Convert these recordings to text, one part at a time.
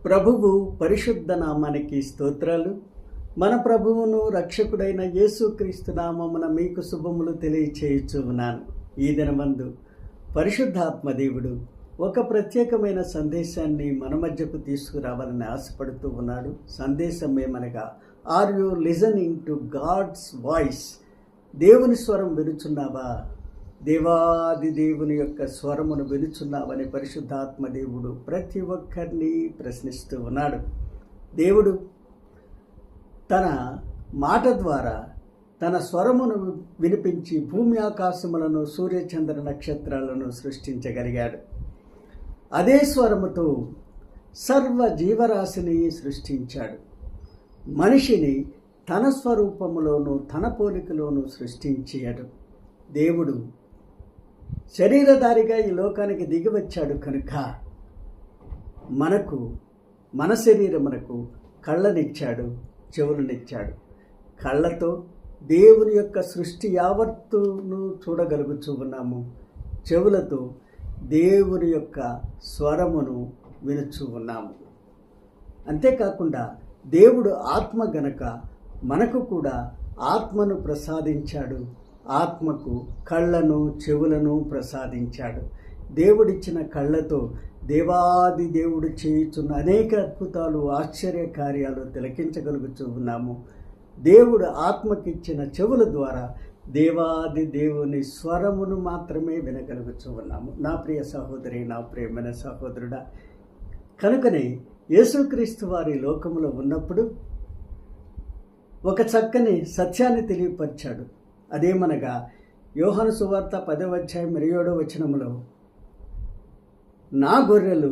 ప్రభువు పరిశుద్ధ నామానికి స్తోత్రాలు. మన ప్రభువును రక్షకుడైన యేసుక్రీస్తు నామమున మీకు శుభములు తెలియచేయుచు ఉన్నాను. ఈ దినమందు పరిశుద్ధాత్మదేవుడు ఒక ప్రత్యేకమైన సందేశాన్ని మన మధ్యకు తీసుకురావాలని ఆశపడుతూ ఉన్నాడు. సందేశం ఏమనగా, are you listening to God's voice? దేవుని స్వరం వినుచున్నావా? దేవాది దేవుని యొక్క స్వరమును వినుచున్నావని పరిశుద్ధాత్మ దేవుడు ప్రతి ఒక్కరిని ప్రశ్నిస్తూ ఉన్నాడు. దేవుడు తన మాట ద్వారా తన స్వరమును వినిపించి భూమి ఆకాశములను సూర్యచంద్ర నక్షత్రాలను సృష్టించగలిగాడు. అదే స్వరముతో సర్వ జీవరాశిని సృష్టించాడు. మనిషిని తన స్వరూపములోను తన పోలికలోను సృష్టించాడు. దేవుడు శరీరధారిగా ఈ లోకానికి దిగి వచ్చాడు కనుక మన శరీరమునకు కళ్ళనిచ్చాడు, చెవులనిచ్చాడు. కళ్ళతో దేవుని యొక్క సృష్టి యావత్తును చూడగలుగుతూ ఉన్నాము. చెవులతో దేవుని యొక్క స్వరమును వినుచూ ఉన్నాము. అంతేకాకుండా దేవుడు ఆత్మ గనక మనకు కూడా ఆత్మను ప్రసాదించాడు. ఆత్మకు కళ్ళను చెవులను ప్రసాదించాడు. దేవుడిచ్చిన కళ్ళతో దేవాది దేవుడు చేయుచున్న అనేక అద్భుతాలు, ఆశ్చర్య కార్యాలు తిలకించగలుగుతూ ఉన్నాము. దేవుడు ఆత్మకిచ్చిన చెవుల ద్వారా దేవాది దేవుని స్వరమును మాత్రమే వినగలుగుతూ ఉన్నాము. నా ప్రియ సహోదరి, నా ప్రియమైన సహోదరుడా, కనుకనే యేసుక్రీస్తు వారి లోకములో ఉన్నప్పుడు ఒక చక్కని సత్యాన్ని తెలియపరిచాడు. అదేమనగా, యోహాను సువార్త 10వ అధ్యాయం 27వ వచనములో, నా గొర్రెలు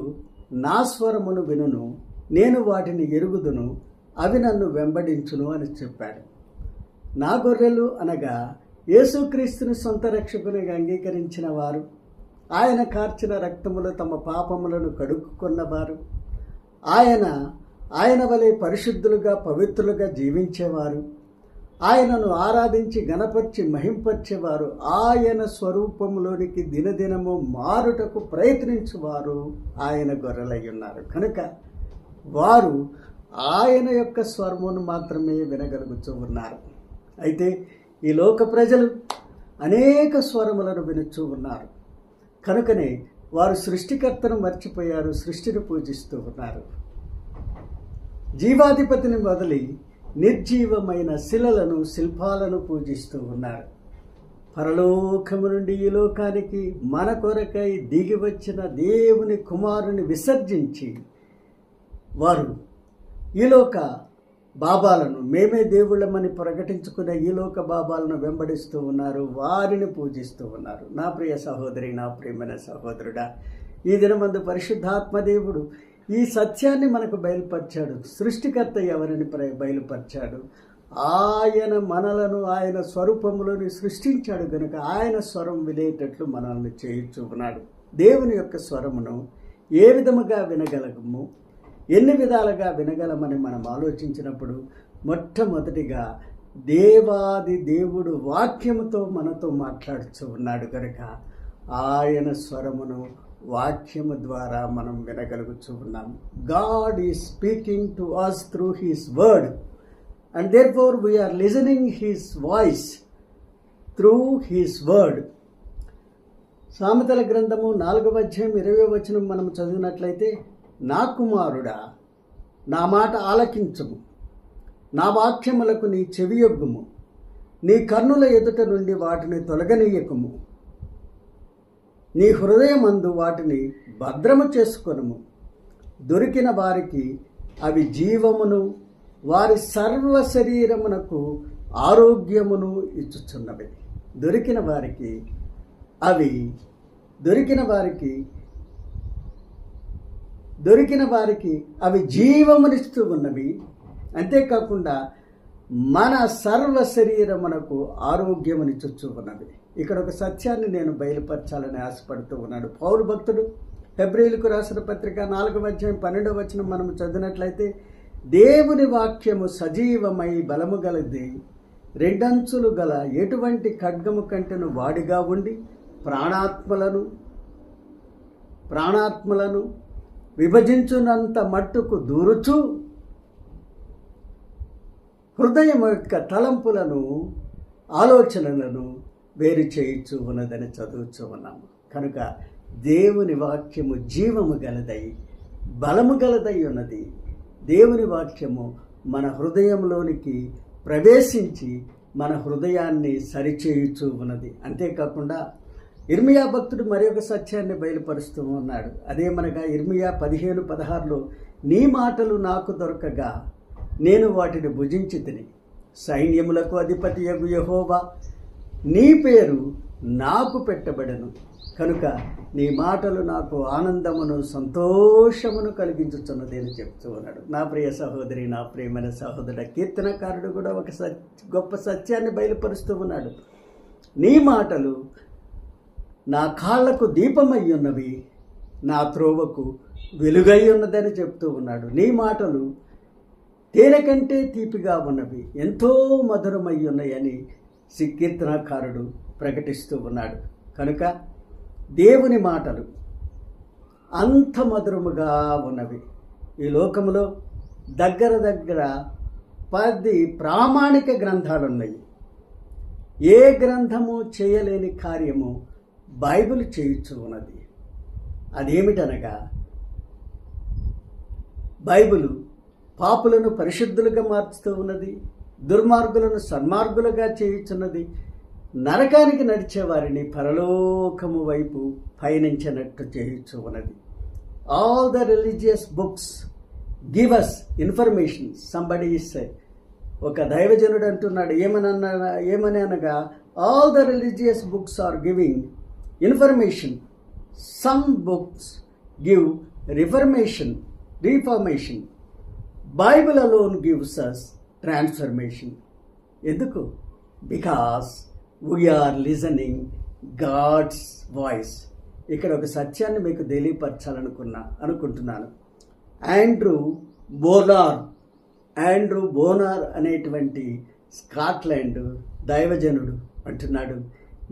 నా స్వరమును వినును, నేను వాటిని ఎరుగుదును, అవి నన్ను వెంబడించును అని చెప్పాడు. నా గొర్రెలు అనగా యేసుక్రీస్తుని సొంత రక్షకునిగా అంగీకరించిన వారు, ఆయన కార్చిన రక్తములో తమ పాపములను కడుక్కున్నవారు, ఆయన వలె పరిశుద్ధులుగా పవిత్రులుగా జీవించేవారు, ఆయనను ఆరాధించి గణపర్చి మహింపర్చేవారు, ఆయన స్వరూపములోనికి దినదినము మారుటకు ప్రయత్నించువారు ఆయన గొర్రెలై ఉన్నారు. కనుక వారు ఆయన యొక్క స్వరమును మాత్రమే వినగలుగుతూ ఉన్నారు. అయితే ఈ లోక ప్రజలు అనేక స్వరములను వినుచూ ఉన్నారు. కనుకనే వారు సృష్టికర్తను మర్చిపోయారు, సృష్టిని పూజిస్తూ ఉన్నారు. జీవాధిపతిని వదిలి నిర్జీవమైన శిలలను, శిల్పాలను పూజిస్తూ ఉన్నారు. పరలోకము నుండి ఈ లోకానికి మన కొరకై దిగి వచ్చిన దేవుని కుమారుని విసర్జించి వారు ఈలోక బాబాలను, మేమే దేవుళ్ళమని ప్రకటించుకునే ఈలోక బాబాలను వెంబడిస్తూ ఉన్నారు, వారిని పూజిస్తూ ఉన్నారు. నా ప్రియ సహోదరి, నా ప్రియమైన సహోదరుడా, ఈ దినమందు పరిశుద్ధాత్మదేవుడు ఈ సత్యాన్ని మనకు బయలుపరిచాడు. సృష్టికర్త ఎవరని బయలుపరిచాడు. ఆయన మనలను ఆయన స్వరూపములోని సృష్టించాడు గనుక ఆయన స్వరం వినేటట్లు మనల్ని చేయించు ఉన్నాడు. దేవుని యొక్క స్వరమును ఏ విధముగా వినగలము, ఎన్ని విధాలుగా వినగలమని మనం ఆలోచించినప్పుడు, మొట్టమొదటిగా దేవాది దేవుడు వాక్యముతో మనతో మాట్లాడుతూ ఉన్నాడు కనుక ఆయన స్వరమును వాక్యము ద్వారా మనం వినగలుగుతూ ఉన్నాం. God is speaking to us through his word and therefore we are listening his voice through his word. సామెతల గ్రంథము 4వ అధ్యాయం 20వ వచనం మనం చదివినట్లయితే, నా కుమారుడా, నా మాట ఆలకించుము, నా వాక్యములకు నీ చెవియొగ్గుము, నీ కన్నుల ఎదుట నుండి వాటిని తొలగనీయకుము, నీ హృదయమందు వాటిని భద్రము చేసుకొనుము. దొరికిన వారికి అవి జీవమును, వారి సర్వ శరీరమునకు ఆరోగ్యమును ఇచ్చుచున్నవి. దొరికిన వారికి అవి జీవమునిస్తూ ఉన్నవి. అంతేకాకుండా మన సర్వ శరీరమునకు ఆరోగ్యమునిచ్చు ఉన్నవి. ఇక్కడ ఒక సత్యాన్ని నేను బయలుపరచాలని ఆశపడుతూ ఉన్నాడు పౌలు భక్తుడు. హెబ్రీయులకు రాసిన పత్రిక 4వ అధ్యాయం 12వ వచనం మనం చదివినట్లయితే, దేవుని వాక్యము సజీవమై బలము గలది, రెండంచులు గల ఎటువంటి ఖడ్గము కంటెను వాడిగా ఉండి ప్రాణాత్మలను విభజించునంత మట్టుకు దూరుచు హృదయం యొక్క తలంపులను ఆలోచనలను వేరు చేయించు ఉన్నదని చదువుతూ ఉన్నాము. కనుక దేవుని వాక్యము జీవము గలదై బలము గలదై ఉన్నది. దేవుని వాక్యము మన హృదయంలోనికి ప్రవేశించి మన హృదయాన్ని సరిచేయుచూ ఉన్నది. అంతేకాకుండా ఇర్మియా భక్తుడు మరి ఒక సత్యాన్ని బయలుపరుస్తూ ఉన్నాడు. అదేమనగా ఇర్మియా 15:16 నీ మాటలు నాకు దొరకగా నేను వాటిని భుజించితిని. సైన్యములకు అధిపతియగు యెహోవా నీ పేరు నాకు పెట్టబడెను కనుక నీ మాటలు నాకు ఆనందమును సంతోషమును కలిగించుచున్నది అని చెప్తూ ఉన్నాడు. నా ప్రియ సహోదరి, నా ప్రియమైన సహోదరుడు, కీర్తనకారుడు కూడా ఒక గొప్ప సత్యాన్ని బయలుపరుస్తూ ఉన్నాడు. నీ మాటలు నా కాళ్లకు దీపమై ఉన్నవి, నా త్రోవకు వెలుగై ఉన్నదని చెప్తూ ఉన్నాడు. నీ మాటలు తేనె కంటే తీపిగా ఉన్నవి, ఎంతో మధురమై ఉన్నాయని కీర్తనకారుడు ప్రకటిస్తూ ఉన్నాడు. కనుక దేవుని మాటలు అంత మధురముగా ఉన్నవి. ఈ లోకములో దగ్గర 10 ప్రామాణిక గ్రంథాలు ఉన్నాయి. ఏ గ్రంథము చేయలేని కార్యము బైబిల్ చేయుచు ఉన్నది. అదేమిటనగా బైబిలు పాపులను పరిశుద్ధులుగా మార్చుతూ ఉన్నది, దుర్మార్గులను సన్మార్గులుగా చేయుచున్నది, నరకానికి నడిచే వారిని పరలోకము వైపు పయనించినట్టు చేయుచు ఉన్నది. All the religious books give us information. Somebody ఇస్తే ఒక దైవజనుడు అంటున్నాడు, ఏమని అనగా all the religious books are giving information, some books give reformation, Bible alone gives us transformation. ఎందుకు? Because we are listening God's voice. ఇక్కడ ఒక సత్యాన్ని మీకు అనుకుంటున్నాను. ఆండ్రూ బోనార్ అనేటువంటి స్కాట్లాండ్ దైవజనుడు అంటున్నాడు,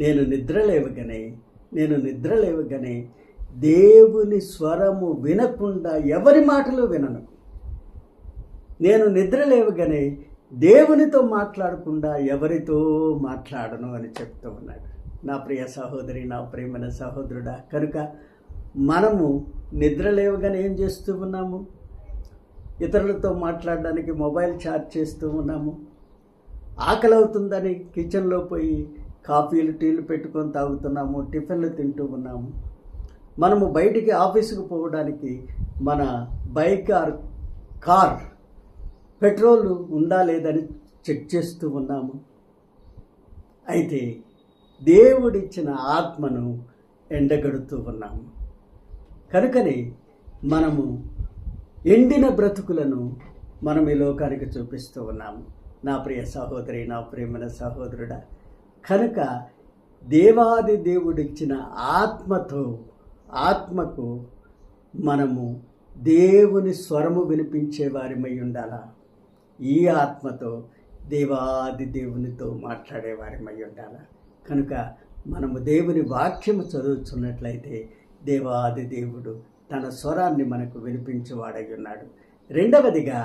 నేను నిద్రలేవగానే దేవుని స్వరము వినకుండా ఎవరి మాటలు వినను. నేను నిద్రలేవగానే దేవునితో మాట్లాడకుండా ఎవరితో మాట్లాడను అని చెప్తూ ఉన్నాడు. నా ప్రియ సహోదరి, నా ప్రియమైన సహోదరుడా, కనుక మనము నిద్రలేవగానే ఏం చేస్తూ ఉన్నాము? ఇతరులతో మాట్లాడడానికి మొబైల్ ఛార్జ్ చేస్తూ ఉన్నాము. ఆకలి అవుతుందని కిచెన్లో పోయి కాఫీలు టీలు పెట్టుకొని తాగుతున్నాము, టిఫిన్లు తింటూ ఉన్నాము. మనము బయటికి ఆఫీసుకు పోవడానికి మన బైక్ ఆర్ కార్ పెట్రోల్ ఉందా లేదని చెక్ చేస్తూ ఉన్నాము. అయితే దేవుడిచ్చిన ఆత్మను ఎండగడుతూ ఉన్నాము. కనుకనే మనము ఎండిన బ్రతుకులను మనం ఈ లోకానికి చూపిస్తూ ఉన్నాము. నా ప్రియ సహోదరి, నా ప్రియమైన సహోదరుడా, కనుక దేవాది దేవుడిచ్చిన ఆత్మకు మనము దేవుని స్వరము వినిపించే వారిమై ఉండాలా. ఈ ఆత్మతో దేవాది దేవునితో మాట్లాడేవారిమై ఉండాలా. కనుక మనము దేవుని వాక్యము చదువుతున్నట్లయితే దేవాది దేవుడు తన స్వరాన్ని మనకు వినిపించేవాడై ఉన్నాడు. రెండవదిగా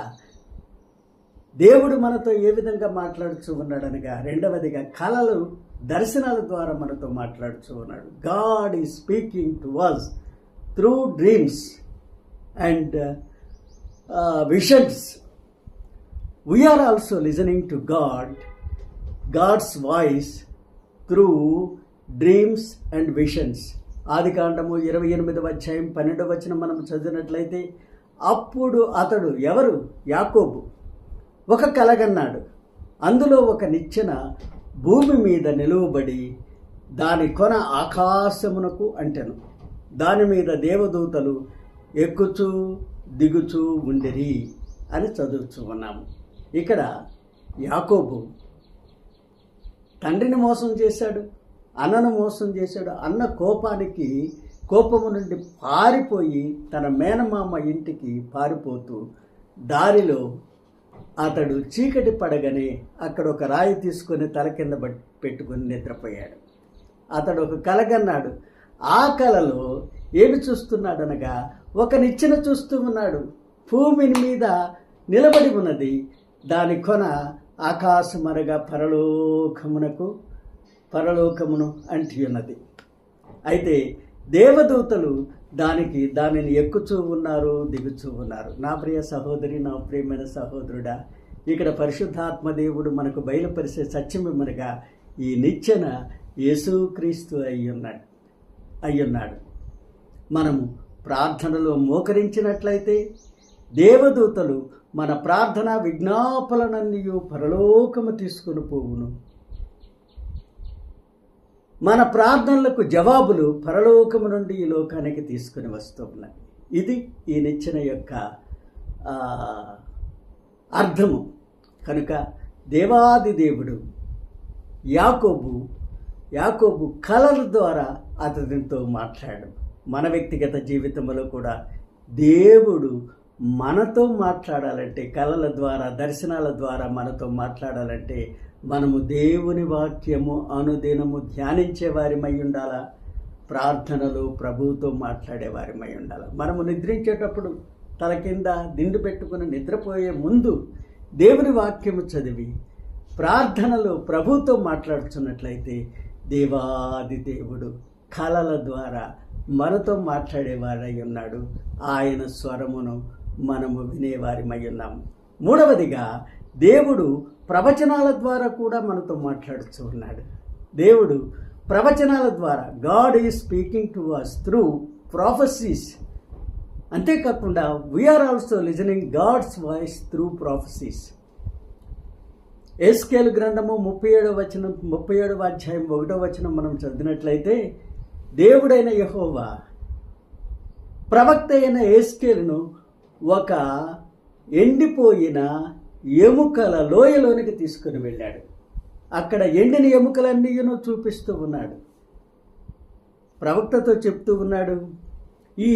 దేవుడు మనతో ఏ విధంగా మాట్లాడుతూ ఉన్నాడనగా, రెండవదిగా కళలు, దర్శనాల ద్వారా మనతో మాట్లాడుతూ ఉన్నాడు. God is speaking to us through dreams and visions. We are also listening to God's voice through dreams and visions. ఆదికాండము 28:12 మనం చదివినట్లయితే, అప్పుడు అతడు, ఎవరు? యాకోబు, ఒక కలగన్నాడు. అందులో ఒక నిచ్చెన భూమి మీద నిలువబడి దాని కొన ఆకాశమునకు అంటెను. దాని మీద దేవదూతలు ఎక్కుచూ దిగుచూ ఉండిరి అని చదువుతూ ఉన్నాము. ఇక్కడ యాకోబు తండ్రిని మోసం చేశాడు, అన్నను మోసం చేశాడు. అన్న కోపము నుండి పారిపోయి తన మేనమామ ఇంటికి పారిపోతూ దారిలో అతడు చీకటి పడగానే అక్కడ ఒక రాయి తీసుకొని తల కింద పెట్టుకుని నిద్రపోయాడు. అతడు ఒక కలగన్నాడు. ఆ కలలో ఏమి చూస్తున్నాడనగా ఒక నిచ్చెన చూస్తూ ఉన్నాడు. భూమిని మీద నిలబడి ఉన్నది, దాని కొన ఆకాశమనగా పరలోకమును అంటి ఉన్నది. అయితే దేవదూతలు దానిని ఎక్కుచూ ఉన్నారు, దిగుచూ ఉన్నారు. నా ప్రియ సహోదరి, నా ప్రియమైన సహోదరుడా, ఇక్కడ పరిశుద్ధాత్మ దేవుడు మనకు బయలుపరిచే సత్యమేమనగా ఈ నిచ్చెన యేసుక్రీస్తు అయ్యున్నాడు. మనము ప్రార్థనలో మోకరించినట్లయితే దేవదూతలు మన ప్రార్థన విజ్ఞాపనలన్నీ పరలోకము తీసుకుని పోవును. మన ప్రార్థనలకు జవాబులు పరలోకము నుండి ఈ లోకానికి తీసుకుని వస్తూ ఉన్నాయి. ఇది ఈ నిచ్చెన యొక్క అర్థము. కనుక దేవాది దేవుడు యాకోబు కలల ద్వారా అతనితో మాట్లాడు. మన వ్యక్తిగత జీవితంలో కూడా దేవుడు మనతో మాట్లాడాలంటే, కలల ద్వారా, దర్శనాల ద్వారా మనతో మాట్లాడాలంటే మనము దేవుని వాక్యము అనుదినము ధ్యానించే వారిమై ఉండాలా, ప్రార్థనలో ప్రభువుతో మాట్లాడే వారిమై ఉండాలి. మనము నిద్రించేటప్పుడు తల కింద దిండు పెట్టుకుని నిద్రపోయే ముందు దేవుని వాక్యము చదివి ప్రార్థనలో ప్రభువుతో మాట్లాడుతున్నట్లయితే దేవాది దేవుడు కలల ద్వారా మనతో మాట్లాడేవారై ఉన్నాడు. ఆయన స్వరమును మనము వినేవారిమై ఉన్నాము. మూడవదిగా దేవుడు ప్రవచనాల ద్వారా కూడా మనతో మాట్లాడుతూ ఉన్నాడు. దేవుడు ప్రవచనాల ద్వారా, God is speaking to us through prophecies. అంతేకాకుండా we are also listening God's voice through prophecies. ఎస్కేలు గ్రంథము 37వ అధ్యాయం 1వ వచనం మనం చదివినట్లయితే దేవుడైన యెహోవా ప్రవక్త అయిన ఎస్కేలును ఒక ఎండిపోయిన ఎముకల లోయలోనికి తీసుకుని వెళ్ళాడు. అక్కడ ఎండిన ఎముకలన్నీను చూపిస్తూ ఉన్నాడు. ప్రవక్తతో చెప్తూ ఉన్నాడు, ఈ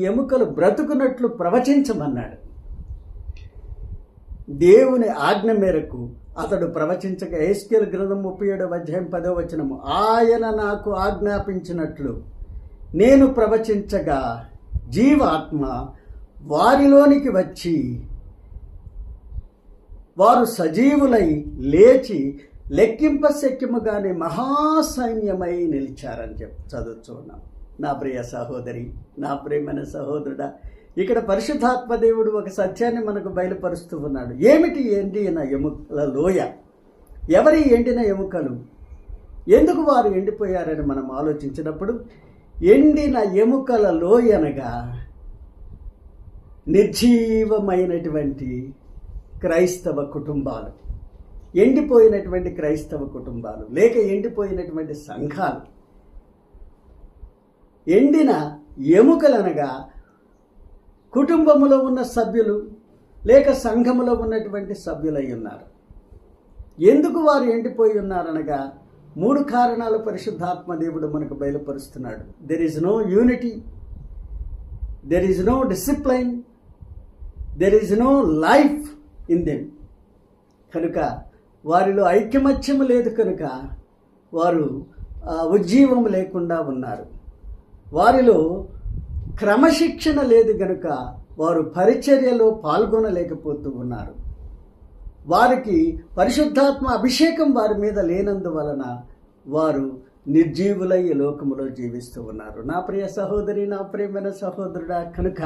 ఎముకలు బ్రతుకున్నట్లు ప్రవచించమన్నాడు. దేవుని ఆజ్ఞ మేరకు అతడు ప్రవచించగా, ఎస్కేలు గ్రంథం 37వ అధ్యాయం 10వ వచనము, ఆయన నాకు ఆజ్ఞాపించినట్లు నేను ప్రవచించగా జీవాత్మ వారిలోనికి వచ్చి వారు సజీవులై లేచి లెక్కింపశక్యముగానే మహాసైన్యమై నిలిచారని చదువుతున్నాం. నా ప్రియ సహోదరి, నా ప్రియమైన సహోదరుడా, ఇక్కడ పరిశుద్ధాత్మ దేవుడు ఒక సత్యాన్ని మనకు బయలుపరుస్తూ ఉన్నాడు. ఏమిటి ఎండిన ఎముకల లోయ? ఎవరి ఎండిన ఎముకలు? ఎందుకు వారు ఎండిపోయారని మనం ఆలోచించినప్పుడు, ఎండిన ఎముకల లోయ అనగా నిర్జీవమైనటువంటి క్రైస్తవ కుటుంబాలు, ఎండిపోయినటువంటి క్రైస్తవ కుటుంబాలు, లేక ఎండిపోయినటువంటి సంఘాలు. ఎండిన ఎముకలనగా కుటుంబములో ఉన్న సభ్యులు లేక సంఘములో ఉన్నటువంటి సభ్యులై ఉన్నారు. ఎందుకు వారు ఎండిపోయి ఉన్నారనగా 3 కారణాలు పరిశుద్ధాత్మ దేవుడు మనకు బయలుపరుస్తున్నాడు. There is no unity, there is no discipline, there is no life in them. కనుక వారిలో ఐక్యమత్యము లేదు, కనుక వారు ఉజ్జీవం లేకుండా ఉన్నారు. వారిలో క్రమశిక్షణ లేదు గనుక వారు పరిచర్యలో పాల్గొనలేకపోతూ ఉన్నారు. వారికి పరిశుద్ధాత్మ అభిషేకం వారి మీద లేనందువలన వారు నిర్జీవులై ఈ లోకములో జీవిస్తూ ఉన్నారు. నా ప్రియ సహోదరి, నా ప్రియమైన సహోదరుడా, కనుక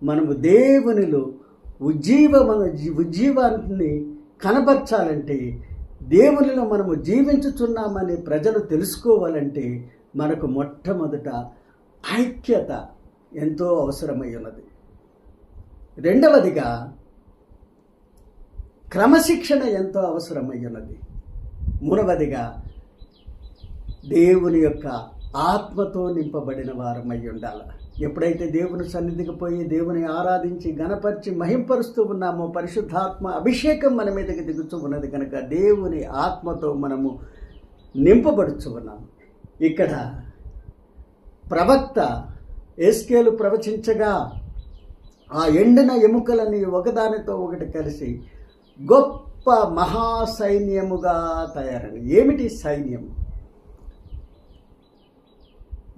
మనము దేవునిలో ఉజ్జీవాన్ని కనబర్చాలంటే, దేవునిలో మనము జీవించుచున్నామని ప్రజలు తెలుసుకోవాలంటే మనకు మొట్టమొదట ఐక్యత ఎంతో అవసరమై ఉన్నది. రెండవదిగా క్రమశిక్షణ ఎంతో అవసరమై ఉన్నది. మూడవదిగా దేవుని యొక్క ఆత్మతో నింపబడిన వారమై ఉండాలి. ఎప్పుడైతే దేవుని సన్నిధికి పోయి దేవుని ఆరాధించి గణపరిచి మహింపరుస్తూ ఉన్నామో, పరిశుద్ధాత్మ అభిషేకం మన మీదకి దిగుతూ ఉన్నది కనుక దేవుని ఆత్మతో మనము నింపబడుచు ఉన్నాము. ఇక్కడ ప్రవక్త ఎస్కేలు ప్రవచించగా ఆ ఎండిన ఎముకలని ఒకదానితో ఒకటి కలిసి గొప్ప మహాసైన్యముగా తయారని. ఏమిటి సైన్యం?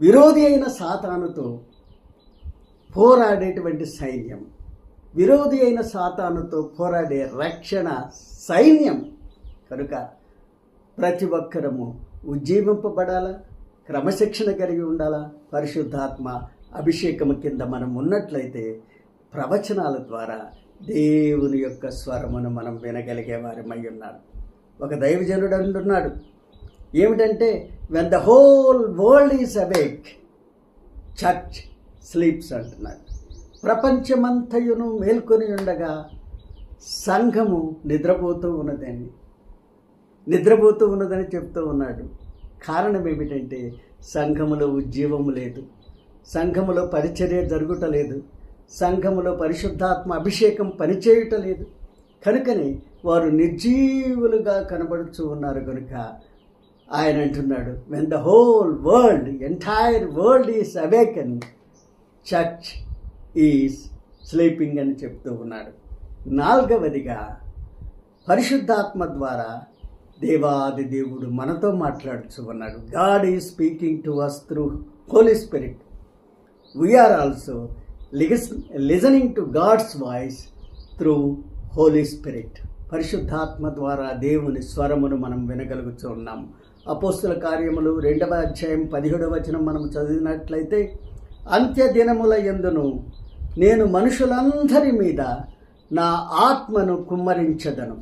విరోధి అయిన సాతానుతో పోరాడేటువంటి సైన్యం, విరోధి అయిన సాతానుతో పోరాడే రక్షణ సైన్యం. కనుక ప్రతి ఒక్కరము ఉజ్జీవింపబడాలా, క్రమశిక్షణ కలిగి ఉండాలా. పరిశుద్ధాత్మ అభిషేకము కింద మనం ఉన్నట్లయితే ప్రవచనాల ద్వారా దేవుని యొక్క స్వరమును మనం వినగలిగే వారమై ఉన్నారు. ఒక దైవజనుడు అంటున్నాడు ఏమిటంటే, when the whole world is awake, church sleeps అంటున్నాడు. ప్రపంచమంతయును మేల్కొని ఉండగా సంఘము నిద్రపోతూ ఉన్నదని చెప్తూ ఉన్నాడు. కారణం ఏమిటంటే, సంఘములో ఉజ్జీవము లేదు, సంఘములో పరిచర్య జరుగుటలేదు, సంఘములో పరిశుద్ధాత్మ అభిషేకం పనిచేయుటలేదు. కనుకనే వారు నిర్జీవులుగా కనబడుతూ ఉన్నారు. కనుక ఆయన అంటున్నాడు, when the whole world, entire world is awaken, church is sleeping అని చెప్తూ ఉన్నాడు. 4వదిగా పరిశుద్ధాత్మ ద్వారా దేవాది దేవుడు మనతో మాట్లాడుతూ ఉన్నాడు. God is speaking to us through Holy Spirit. We are also listening to God's voice through Holy Spirit. పరిశుద్ధాత్మ ద్వారా దేవుని స్వరమును మనం వినగలుగుతూ ఉన్నాం. అపోస్తుల కార్యములు 2వ అధ్యాయం 17వ వచనం మనం చదివినట్లయితే, అంత్య దినముల యందును నేను మనుషులందరి మీద నా ఆత్మను కుమ్మరించదను,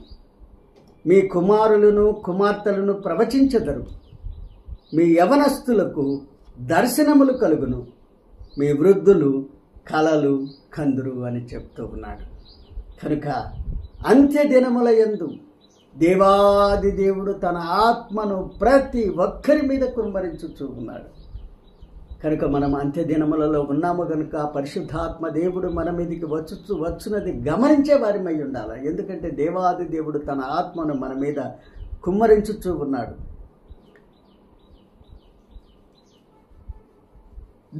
మీ కుమారులను కుమార్తెలను ప్రవచించెదరు, మీ యవనస్తులకు దర్శనములు కలుగును, మీ వృద్ధులు కలలు కందురు అని చెప్తూ ఉన్నాడు. కనుక అంత్య దినముల యందు దేవాది దేవుడు తన ఆత్మను ప్రతి ఒక్కరి మీద కుమ్మరించుచూ ఉన్నాడు. కనుక మనం అంత్య దినములలో ఉన్నాము కనుక పరిశుద్ధాత్మ దేవుడు మన మీదకి వచ్చునది గమనించే వారిమై ఉండాలి. ఎందుకంటే దేవాది దేవుడు తన ఆత్మను మన మీద కుమ్మరించుచూ ఉన్నాడు.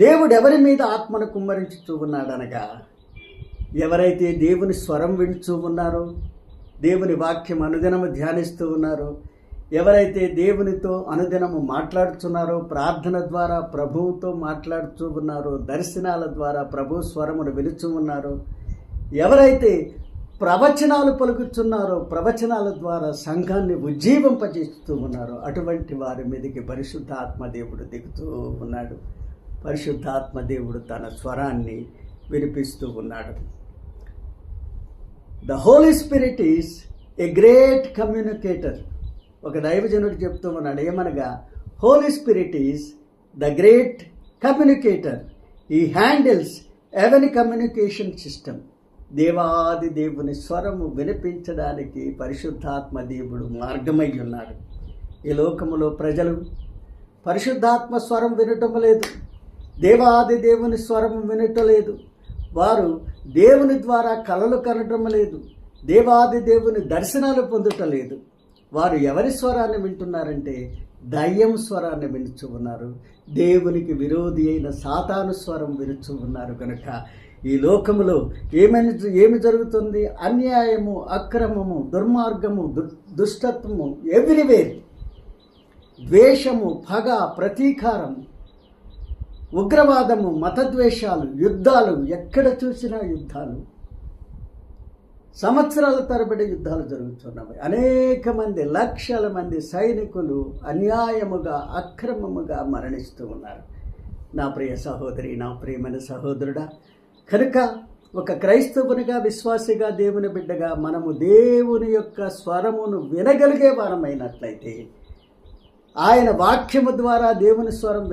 దేవుడు ఎవరి మీద ఆత్మను కుమ్మరించుచూ ఉన్నాడు అనగా, ఎవరైతే దేవుని స్వరం వింటూ ఉన్నారో, దేవుని వాక్యం అనుదినము ధ్యానిస్తూ ఉన్నారో, ఎవరైతే దేవునితో అనుదినము మాట్లాడుతున్నారో, ప్రార్థన ద్వారా ప్రభువుతో మాట్లాడుతూ ఉన్నారో, దర్శనాల ద్వారా ప్రభు స్వరమును వినుచూ ఉన్నారో, ఎవరైతే ప్రవచనాలు పలుకుతున్నారో, ప్రవచనాల ద్వారా సంఘాన్ని ఉజ్జీవింపజేస్తూ ఉన్నారో, అటువంటి వారి మీదకి పరిశుద్ధాత్మ దేవుడు దిగుతూ ఉన్నాడు. పరిశుద్ధాత్మ దేవుడు తన స్వరాన్ని వినిపిస్తూ ఉన్నాడు. The Holy Spirit is a great communicator. ఒక దైవజనుడు చెప్తూ ఉన్నాడు ఏమనగా, Holy Spirit is the great communicator. He handles even communication system. దేవాది దేవుని స్వరము వినిపించడానికి పరిశుద్ధాత్మ దేవుడు మార్గమై ఉన్నాడు. ఈ లోకములో ప్రజలు పరిశుద్ధాత్మ స్వరం వినటం లేదు, దేవాది దేవుని స్వరము వినటలేదు. వారు దేవుని ద్వారా కలలు కనటం లేదు, దేవాది దేవుని దర్శనాలు పొందటలేదు. వారు ఎవరి స్వరాన్ని వింటున్నారంటే దయ్యం స్వరాన్ని వినుచు ఉన్నారు, దేవునికి విరోధి అయిన సాతాను స్వరం వినుచు ఉన్నారు. కనుక ఈ లోకములో ఏమి జరుగుతుంది? అన్యాయము, అక్రమము, దుర్మార్గము, దుష్టత్వము ఎవ్రీవేర్. ద్వేషము, పగ, ప్రతీకారము, ఉగ్రవాదము, మతద్వేషాలు, యుద్ధాలు, ఎక్కడ చూసినా యుద్ధాలు, సంవత్సరాల తరబడి యుద్ధాలు జరుగుతున్నవి. అనేక మంది, లక్షల మంది సైనికులు అన్యాయముగా, అక్రమముగా మరణిస్తూ ఉన్నారు. నా ప్రియ సహోదరి, నా ప్రియమైన సహోదరుడా, కనుక ఒక క్రైస్తవునిగా, విశ్వాసిగా, దేవుని బిడ్డగా మనము దేవుని యొక్క స్వరమును వినగలిగే వారమైనట్లయితే, ఆయన వాక్యము ద్వారా దేవుని స్వరం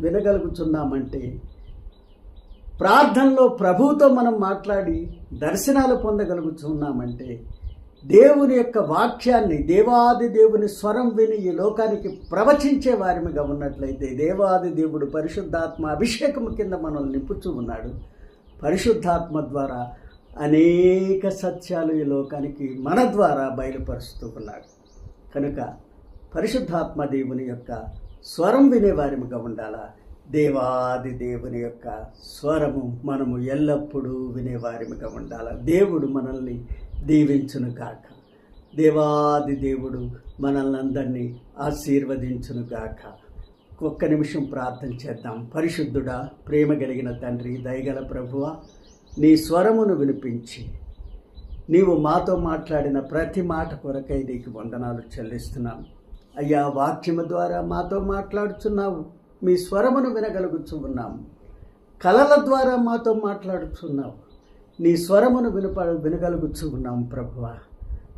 వినగలుగుతున్నామంటే, ప్రార్థనలో ప్రభువుతో మనం మాట్లాడి దర్శనాలు పొందగలుగుతున్నామంటే, దేవుని యొక్క వాక్యాన్ని, దేవాది దేవుని స్వరం విని ఈ లోకానికి ప్రవచించే వారిగా ఉన్నట్లయితే, దేవాది దేవుడు పరిశుద్ధాత్మ అభిషేకం కింద మనల్ని నింపుతూ ఉన్నాడు. పరిశుద్ధాత్మ ద్వారా అనేక సత్యాలు ఈ లోకానికి మన ద్వారా బయలుపరుస్తూ ఉన్నాడు. కనుక పరిశుద్ధాత్మ దేవుని యొక్క స్వరం వినేవారిగా ఉండాలా. దేవాది దేవుని యొక్క స్వరము మనము ఎల్లప్పుడూ వినేవారిగా ఉండాలా. దేవుడు మనల్ని దీవించును గాక. దేవాది దేవుడు మనల్ని అందరినీ ఆశీర్వదించును గాక. ఒక్క నిమిషం ప్రార్థన చేద్దాం. పరిశుద్ధుడా, ప్రేమ కలిగిన తండ్రి, దయగల ప్రభువా, నీ స్వరమును వినిపించి నీవు మాతో మాట్లాడిన ప్రతి మాట కొరకై నీకు వందనాలు చెల్లిస్తున్నాను. అయ్యా, వాక్యము ద్వారా మాతో మాట్లాడుచున్నావు. మీ స్వరమును వినగలుగుతూ ఉన్నాము. కలల ద్వారా మాతో మాట్లాడుచున్నావు. నీ స్వరమును వినగలుగుతూ ఉన్నాము ప్రభువా.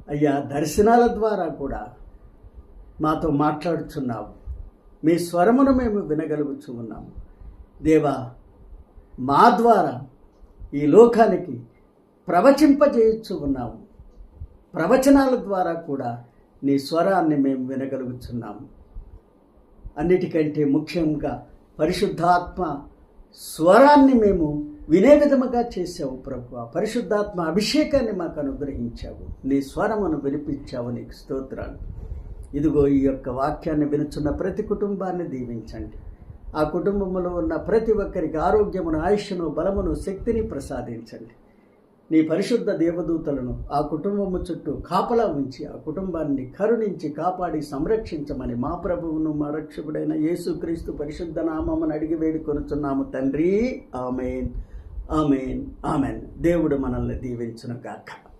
అయ్యా, దర్శనాల ద్వారా కూడా మాతో మాట్లాడుచున్నావు. మీ స్వరమును మేము వినగలుగుతూ ఉన్నాము. దేవా, మా ద్వారా ఈ లోకానికి ప్రవచింపజేయచ్చు ఉన్నాము. ప్రవచనాల ద్వారా కూడా నీ స్వరాన్ని మేము వినగలుగుతున్నాము. అన్నిటికంటే ముఖ్యంగా పరిశుద్ధాత్మ స్వరాన్ని మేము వినే విధముగా చేసావు ప్రభువా. పరిశుద్ధాత్మ అభిషేకాన్ని మాకు అనుగ్రహించావు. నీ స్వరమును వినిపించావు. నీకు స్తోత్రాలు. ఇదిగో ఈ యొక్క వాక్యాన్ని వినుచున్న ప్రతి కుటుంబాన్ని దీవించండి. ఆ కుటుంబంలో ఉన్న ప్రతి ఒక్కరికి ఆరోగ్యమును, ఆయుష్ను, బలమును, శక్తిని ప్రసాదించండి. నీ పరిశుద్ధ దేవదూతలను ఆ కుటుంబము చుట్టూ కాపలా ఉంచి ఆ కుటుంబాన్ని కరుణించి కాపాడి సంరక్షించమని మా ప్రభువును మా రక్షకుడైన యేసుక్రీస్తు పరిశుద్ధ నామమును అడిగి వేడుకొనుచున్నాము తండ్రి. ఆమేన్, ఆమేన్, ఆమేన్. దేవుడు మనల్ని దీవించును గాక.